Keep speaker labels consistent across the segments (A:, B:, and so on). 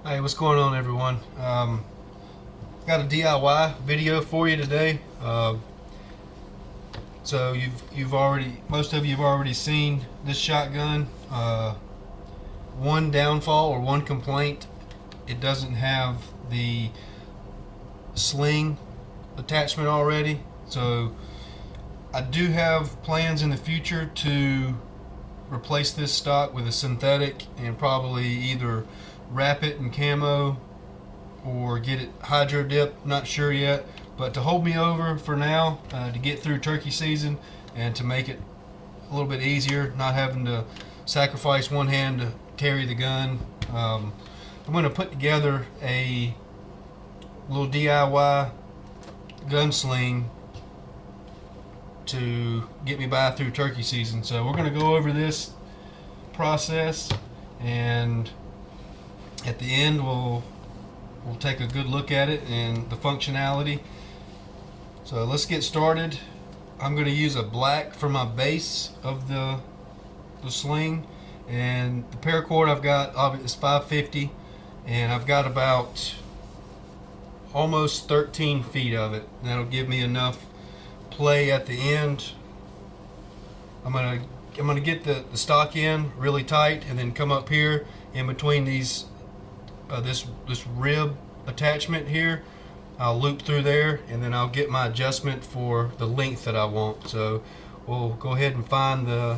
A: Hey, what's going on, everyone? Got a DIY video for you today. So most of you have already seen this shotgun. One downfall or one complaint: it doesn't have the sling attachment already. So I do have plans in the future to replace this stock with a synthetic and probably either wrap it in camo or get it hydro dipped, not sure yet, but to hold me over for now, to get through turkey season and to make it a little bit easier, not having to sacrifice one hand to carry the gun. I'm going to put together a little DIY gunsling to get me by through turkey season. So we're going to go over this process, and at the end we'll take a good look at it and the functionality. So let's get started. I'm going to use a black for my base of the sling, and the paracord I've got is 550, and I've got about almost 13 feet of it. That'll give me enough play at the end. I'm gonna get the stock in really tight, and then come up here in between these this rib attachment here. I'll loop through there, and then I'll get my adjustment for the length that I want. So we'll go ahead and find the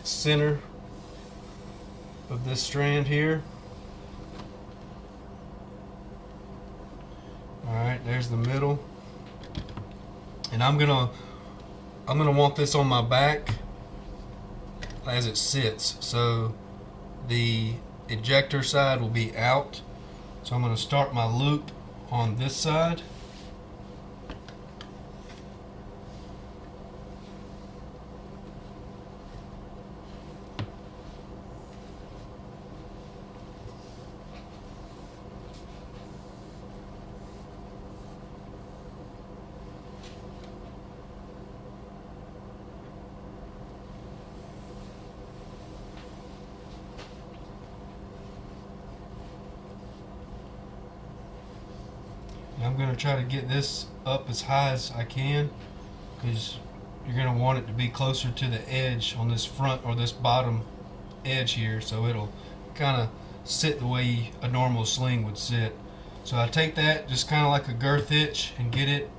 A: center of this strand here. Alright, there's the middle. And I'm gonna want this on my back as it sits. So the ejector side will be out. So I'm going to start my loop on this side. I'm going to try to get this up as high as I can, because you're going to want it to be closer to the edge on this front or this bottom edge here, so it'll kind of sit the way a normal sling would sit. So I take that just kind of like a girth hitch and get it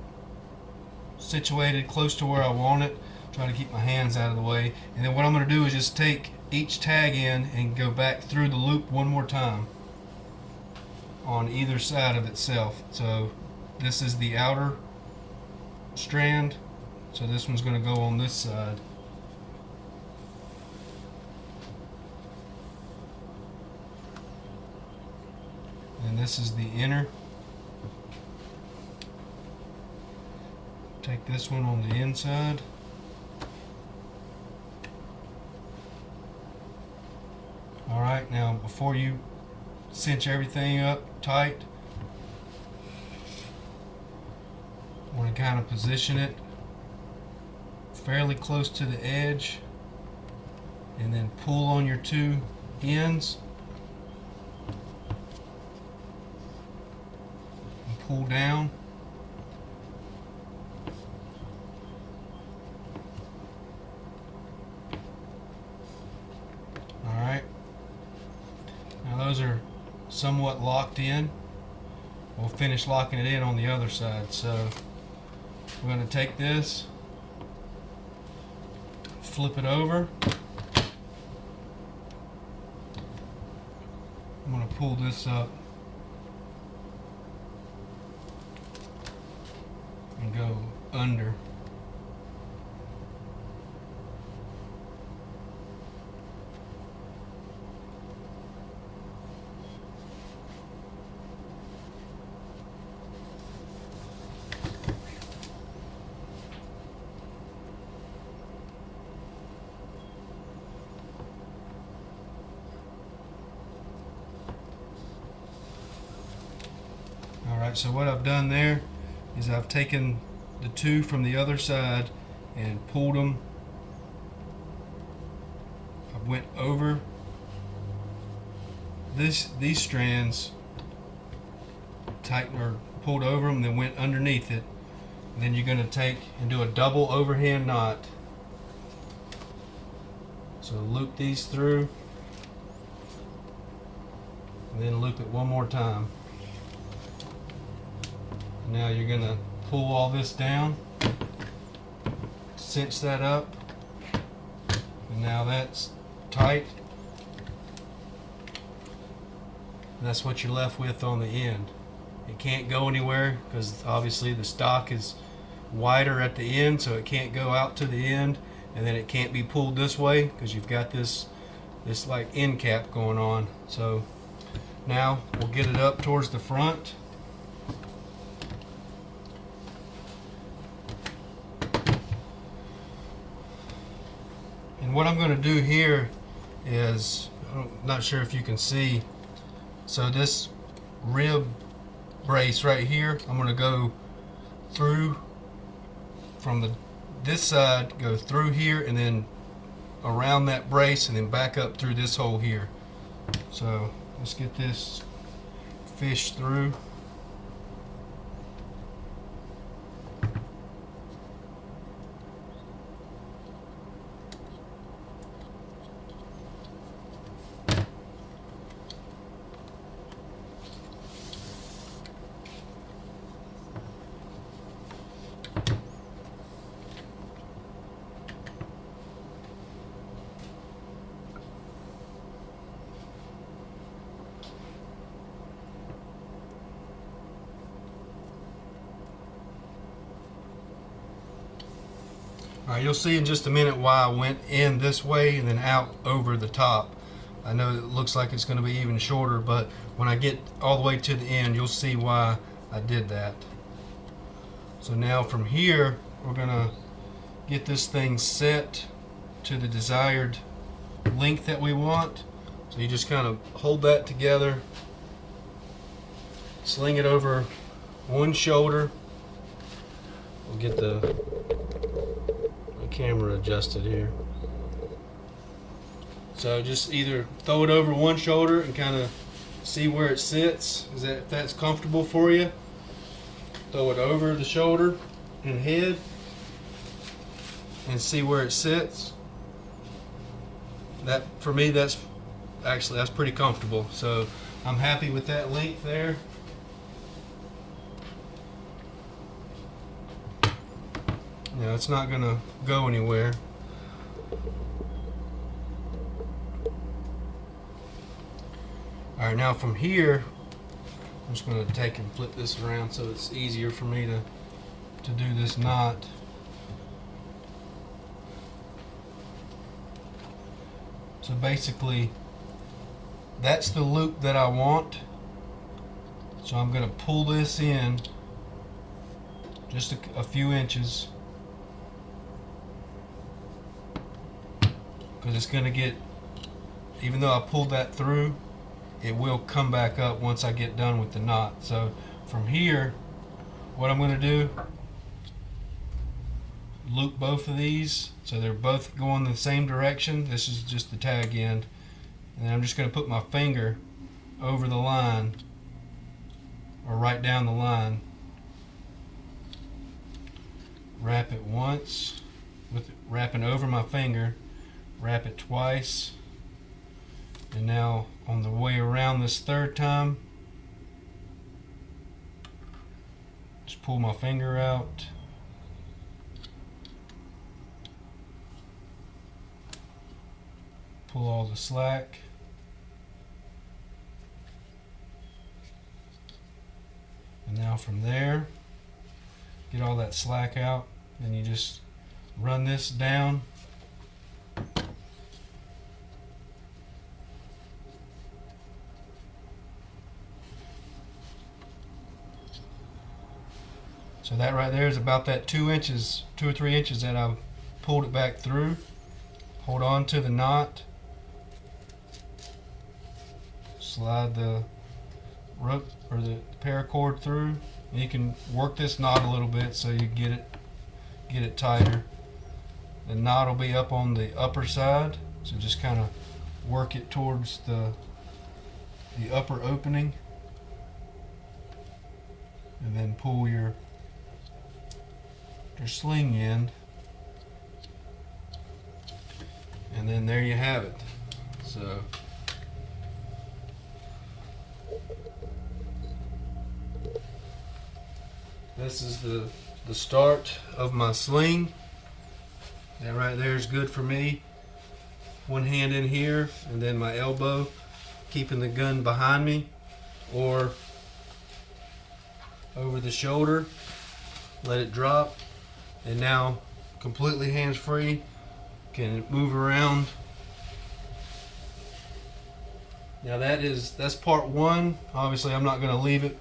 A: situated close to where I want it. Try to keep my hands out of the way, and then what I'm going to do is just take each tag in and go back through the loop one more time on either side of itself. So this is the outer strand, so this one's going to go on this side. And this is the inner. Take this one on the inside. Alright, now before you cinch everything up tight, I want to kind of position it fairly close to the edge, and then pull on your two ends and pull down. Alright, now those are somewhat locked in. We'll finish locking it in on the other side. So we're going to take this, flip it over. I'm going to pull this up and go under. Alright, so what I've done there is I've taken the two from the other side and pulled them. I went over these strands tightened or pulled over them, then went underneath it. And then you're going to take and do a double overhand knot. So loop these through, and then loop it one more time. Now you're going to pull all this down, cinch that up, and now that's tight. And that's what you're left with on the end. It can't go anywhere because obviously the stock is wider at the end, so it can't go out to the end, and then it can't be pulled this way because you've got this like end cap going on. So now we'll get it up towards the front. And what I'm going to do here is, I'm not sure if you can see, so this rib brace right here, I'm going to go through from this side, go through here and then around that brace and then back up through this hole here. So let's get this fish through. Alright, you'll see in just a minute why I went in this way and then out over the top. I know it looks like it's going to be even shorter, but when I get all the way to the end, you'll see why I did that. So now from here, we're going to get this thing set to the desired length that we want. So you just kind of hold that together, sling it over one shoulder. We'll get the camera adjusted here. So just either throw it over one shoulder and kind of see where it sits. If that's comfortable for you, throw it over the shoulder and head and see where it sits. That, for me, that's pretty comfortable. So I'm happy with that length there. You know, it's not going to go anywhere. Alright, now from here, I'm just going to take and flip this around so it's easier for me to do this knot. So basically, that's the loop that I want. So I'm going to pull this in just a few inches, because it's going to get, even though I pulled that through, it will come back up once I get done with the knot. So from here, what I'm going to do, loop both of these so they're both going the same direction. This is just the tag end, and then I'm just going to put my finger over the line, or right down the line, wrap it once with wrapping over my finger, wrap it twice, and now on the way around this third time, just pull my finger out, pull all the slack, and now from there, get all that slack out, and you just run this down. So that right there is about that 2 inches, 2 or 3 inches that I've pulled it back through. Hold on to the knot. Slide the rope or the paracord through. And you can work this knot a little bit so you get it tighter. The knot will be up on the upper side, so just kind of work it towards the upper opening. and then pull your sling end, and then there you have it. So this is the start of my sling. That right there is good for me. One hand in here, and then my elbow keeping the gun behind me or over the shoulder. Let it drop, and now completely hands free, can move around. Now that's part one. Obviously I'm not going to leave it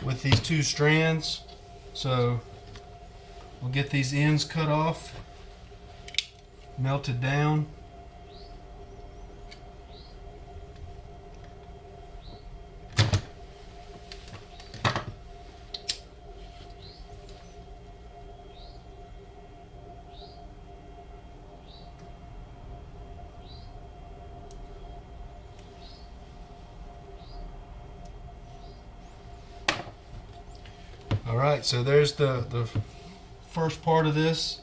A: with these two strands, so we'll get these ends cut off, melted down. Alright, so there's the first part of this,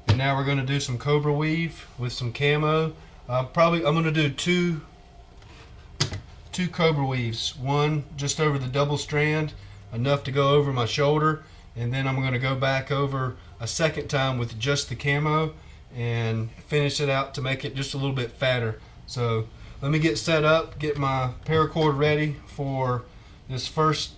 A: and now we're going to do some cobra weave with some camo. I'm going to do two cobra weaves. One just over the double strand, enough to go over my shoulder, and then I'm going to go back over a second time with just the camo and finish it out to make it just a little bit fatter. So let me get set up, get my paracord ready for this first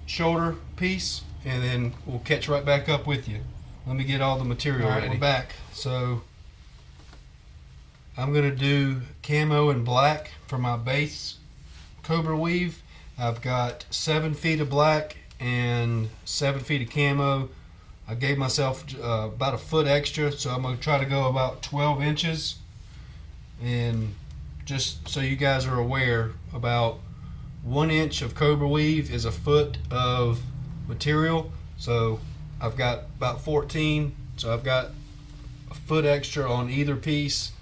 A: shoulder piece, and then we'll catch right back up with you. Let me get all the material ready. We're back. So I'm going to do camo and black for my base cobra weave. I've got 7 feet of black and 7 feet of camo. I gave myself about a foot extra, so I'm going to try to go about 12 inches. And just so you guys are aware, about 1 inch of cobra weave is a foot of material. So I've got about 14, so I've got a foot extra on either piece,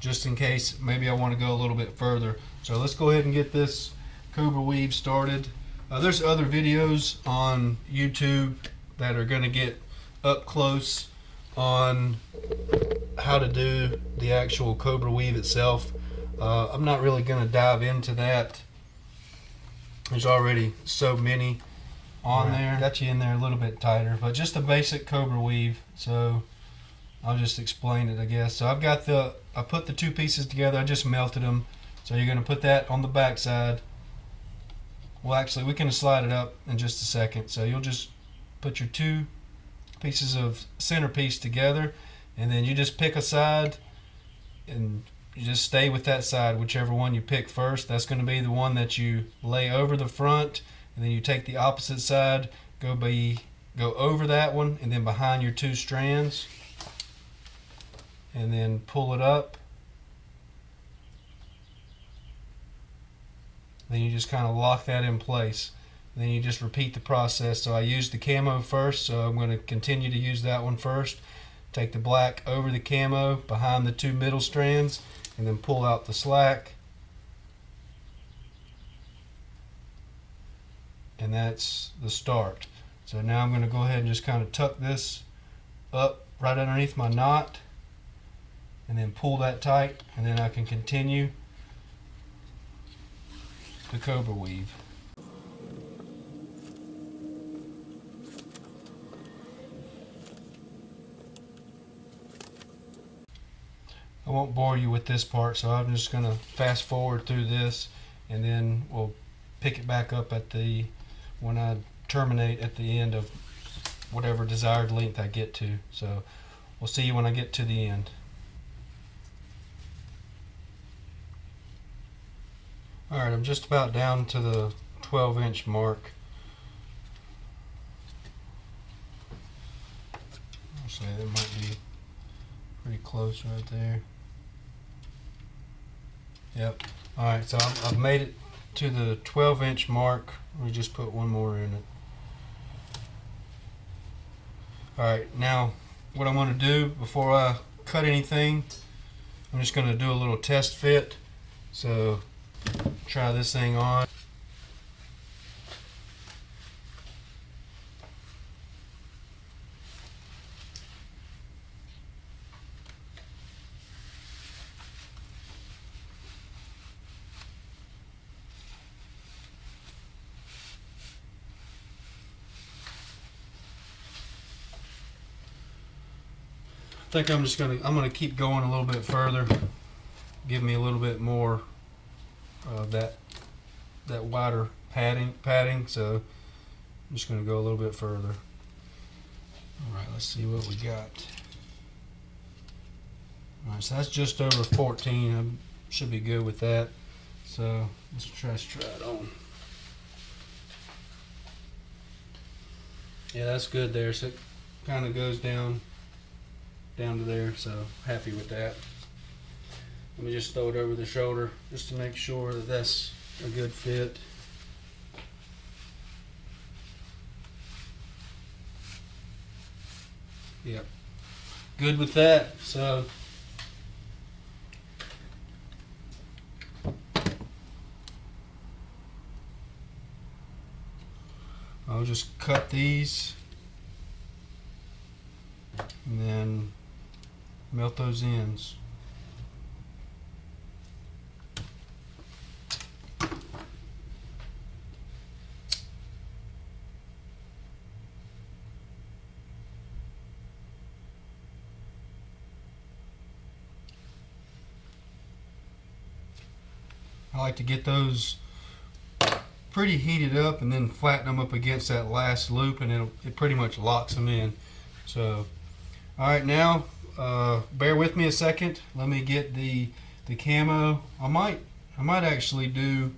A: just in case maybe I want to go a little bit further. So let's go ahead and get this cobra weave started. There's other videos on YouTube that are going to get up close on how to do the actual cobra weave itself. I'm not really going to dive into that. There's already so many on there. Got you in there a little bit tighter, but just a basic cobra weave. So I'll just explain it, I guess. So I put the two pieces together. I just melted them. So you're going to put that on the back side. Well, actually, we can slide it up in just a second. So you'll just put your two pieces of centerpiece together, and then you just pick a side, and you just stay with that side, whichever one you pick first. That's going to be the one that you lay over the front, and then you take the opposite side, go over that one, and then behind your two strands, and then pull it up. Then you just kind of lock that in place. And then you just repeat the process. So I used the camo first, so I'm going to continue to use that one first. Take the black over the camo behind the two middle strands, and then pull out the slack. And that's the start. So now I'm going to go ahead and just kind of tuck this up right underneath my knot, and then pull that tight, and then I can continue the cobra weave. I won't bore you with this part, so I'm just going to fast forward through this, and then we'll pick it back up when I terminate at the end of whatever desired length I get to. So we'll see you when I get to the end. Alright, I'm just about down to the 12-inch mark. I'll say that might be pretty close right there. Yep. Alright, so I've made it to the 12-inch mark. Let me just put one more in it. Alright, now what I'm going to do before I cut anything, I'm just going to do a little test fit. So try this thing on. think I'm gonna keep going a little bit further. Give me a little bit more of that wider padding. So I'm just gonna go a little bit further. All right, let's see what we got. All right, so that's just over 14. I should be good with that. So let's try it on. Yeah, that's good there. So it kind of goes down to there. So happy with that. Let me just throw it over the shoulder just to make sure that that's a good fit. Yep, good with that. So I'll just cut these and then melt those ends. I like to get those pretty heated up and then flatten them up against that last loop, and it pretty much locks them in. So all right, now bear with me a second. Let me get the camo. I might actually do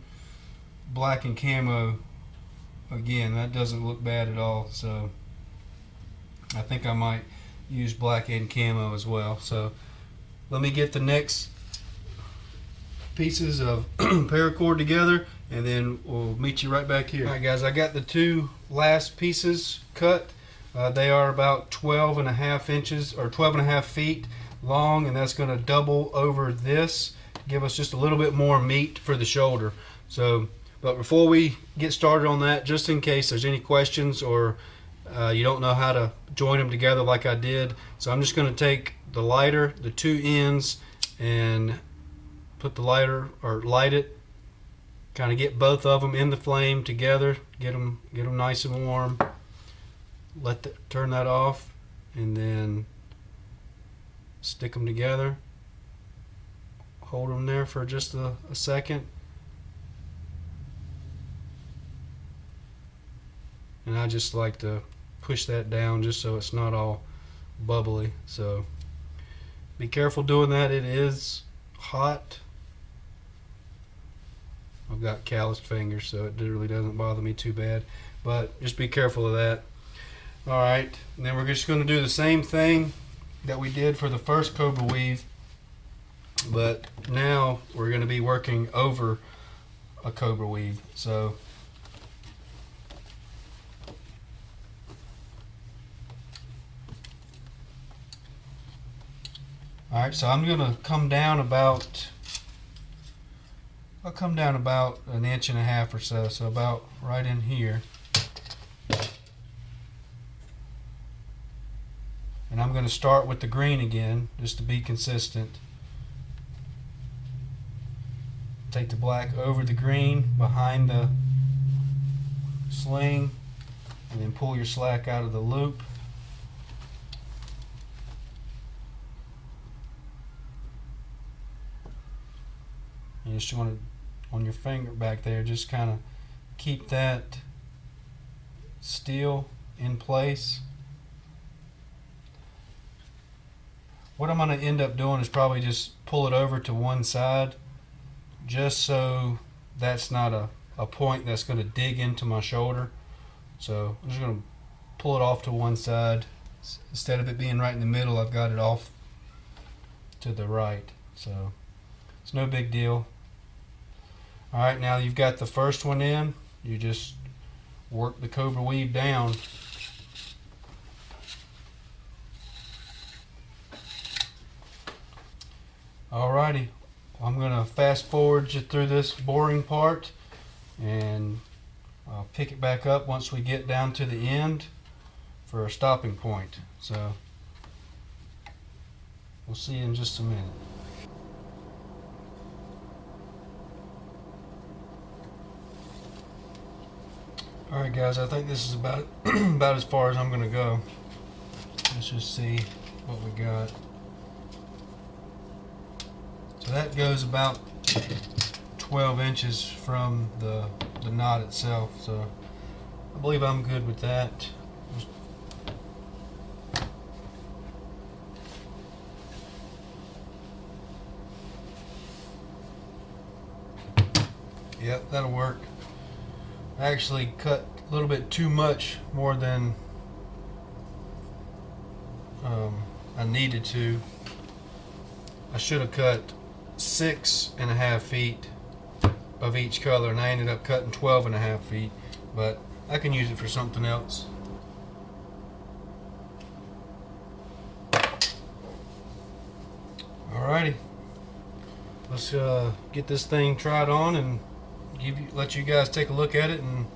A: black and camo again. That doesn't look bad at all. So I think I might use black and camo as well. So let me get the next pieces of paracord together, and then we'll meet you right back here. All right, guys, I got the two last pieces cut. They are about 12.5 inches or 12.5 feet long, and that's going to double over this, give us just a little bit more meat for the shoulder. So, but before we get started on that, just in case there's any questions or you don't know how to join them together like I did, so I'm just going to take the lighter, the two ends, and put the lighter, or light it, kind of get both of them in the flame together, get them nice and warm. Turn that off, and then stick them together. Hold them there for just a second, and I just like to push that down just so it's not all bubbly. So be careful doing that. It is hot. I've got calloused fingers, so it really doesn't bother me too bad, but just be careful of that. All right, and then we're just going to do the same thing that we did for the first cobra weave, but now we're going to be working over a cobra weave. So all right, so I'm going to come down about, I'll come down about 1.5 inches or so, so about right in here. And I'm going to start with the green again, just to be consistent. Take the black over the green behind the sling, and then pull your slack out of the loop. You just want to, on your finger back there, just kind of keep that steel in place. What I'm going to end up doing is probably just pull it over to one side, just so that's not a point that's going to dig into my shoulder. So I'm just going to pull it off to one side. Instead of it being right in the middle, I've got it off to the right. So it's no big deal. Alright, now you've got the first one in, you just work the cobra weave down. Alrighty, I'm going to fast forward you through this boring part, and I'll pick it back up once we get down to the end for a stopping point. So we'll see you in just a minute. Alright guys, I think this is about as far as I'm going to go. Let's just see what we got. So that goes about 12 inches from the knot itself. So I believe I'm good with that. Yep, that'll work. I actually cut a little bit too much, more than I needed to. I should have cut 6.5 feet of each color, and I ended up cutting 12.5 feet, but I can use it for something else. Alrighty, let's get this thing tried on and let you guys take a look at it, and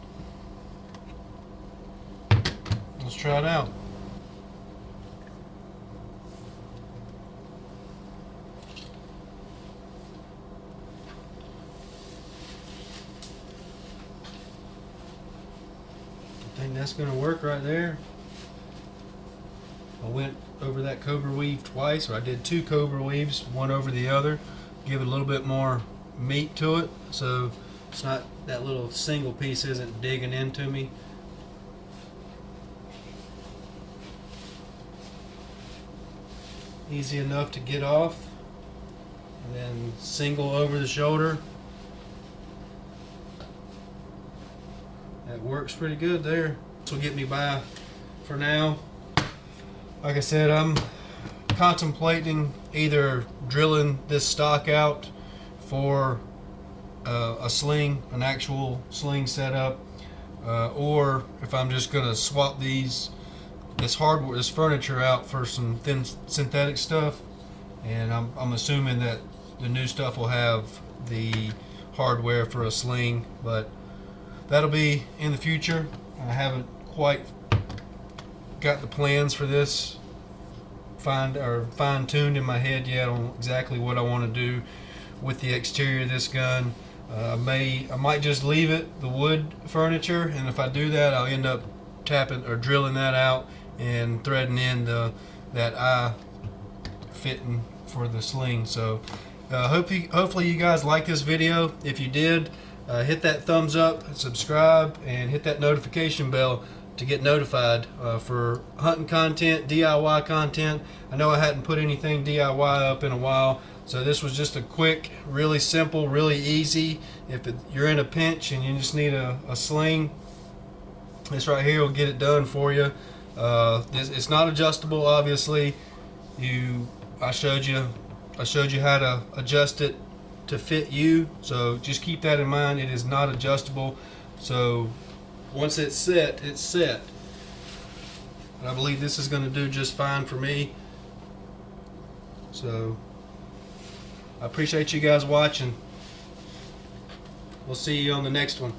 A: let's try it out. I think that's going to work right there. I went over that cobra weave twice, or I did 2 cobra weaves, one over the other, give it a little bit more meat to it, so it's not, that little single piece isn't digging into me. Easy enough to get off, and then single over the shoulder. That works pretty good there. This will get me by for now. Like I said, I'm contemplating either drilling this stock out for a sling, an actual sling setup, or if I'm just gonna swap this hardware, this furniture out for some thin synthetic stuff. And I'm assuming that the new stuff will have the hardware for a sling, but that'll be in the future. I haven't quite got the plans for this fine-tuned in my head yet on exactly what I want to do with the exterior of this gun. I might just leave it the wood furniture, and if I do that, I'll end up tapping or drilling that out and threading in that eye fitting for the sling. So hopefully you guys like this video. If you did, hit that thumbs up, subscribe, and hit that notification bell to get notified for hunting content, DIY content. I know I hadn't put anything DIY up in a while, so this was just a quick, really simple, really easy. If you're in a pinch and you just need a sling, this right here will get it done for you. It's not adjustable, obviously. I showed you how to adjust it to fit you, so just keep that in mind. It is not adjustable, so once it's set, it's set. And I believe this is going to do just fine for me. So I appreciate you guys watching. We'll see you on the next one.